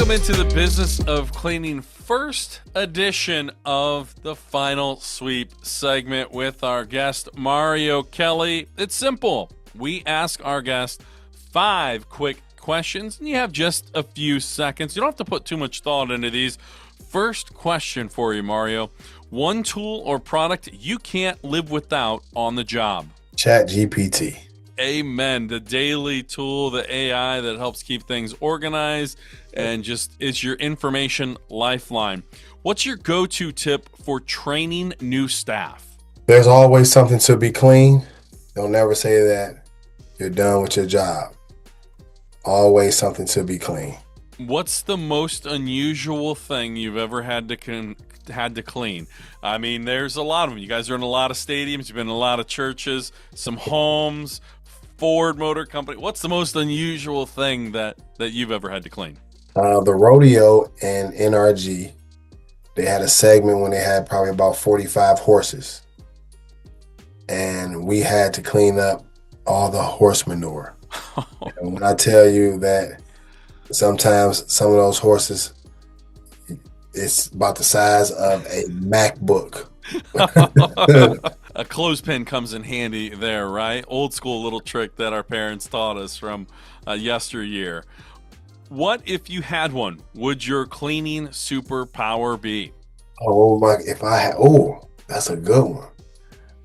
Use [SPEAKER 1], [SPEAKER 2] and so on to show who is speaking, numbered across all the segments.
[SPEAKER 1] Welcome into the Business of Cleaning, first edition of the Final Sweep segment with our guest, Mario Kelly. It's simple. We ask our guest 5 quick questions, and you have just a few seconds. You don't have to put too much thought into these. First question for you, Mario. One tool or product you can't live without on the job.
[SPEAKER 2] ChatGPT.
[SPEAKER 1] Amen. The daily tool, the AI that helps keep things organized and just is your information lifeline. What's your go-to tip for training new staff?
[SPEAKER 2] There's always something to be clean. Don't never say that you're done with your job. Always something to be clean.
[SPEAKER 1] What's the most unusual thing you've ever had to clean? I mean, there's a lot of them. You guys are in a lot of stadiums. You've been in a lot of churches, some homes, Ford Motor Company. What's the most unusual thing that you've ever had to clean?
[SPEAKER 2] The rodeo and NRG, they had a segment when they had probably about 45 horses. And we had to clean up all the horse manure. And when I tell you that sometimes some of those horses, it's about the size of a MacBook.
[SPEAKER 1] A clothespin comes in handy there, right? Old school little trick that our parents taught us from yesteryear. What if you had one? Would your cleaning superpower be?
[SPEAKER 2] That's a good one.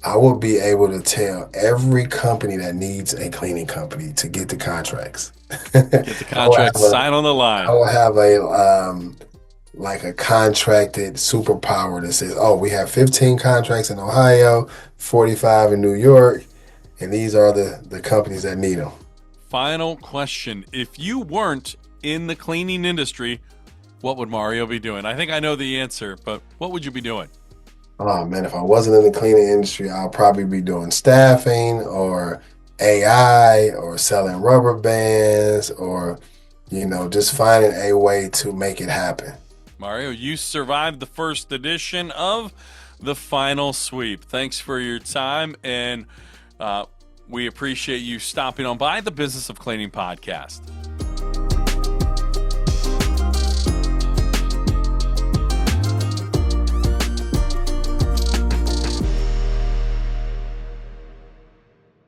[SPEAKER 2] I would be able to tell every company that needs a cleaning company to get the contracts.
[SPEAKER 1] Get the contract, sign on the line.
[SPEAKER 2] I will have a contracted superpower that says, we have 15 contracts in Ohio, 45 in New York, and these are the companies that need them.
[SPEAKER 1] Final question. If you weren't in the cleaning industry, what would Mario be doing? I think I know the answer, but what would you be doing?
[SPEAKER 2] Oh man, if I wasn't in the cleaning industry, I'll probably be doing staffing or AI or selling rubber bands or, just finding a way to make it happen.
[SPEAKER 1] Mario, you survived the first edition of the Final Sweep. Thanks for your time, and we appreciate you stopping on by the Business of Cleaning podcast.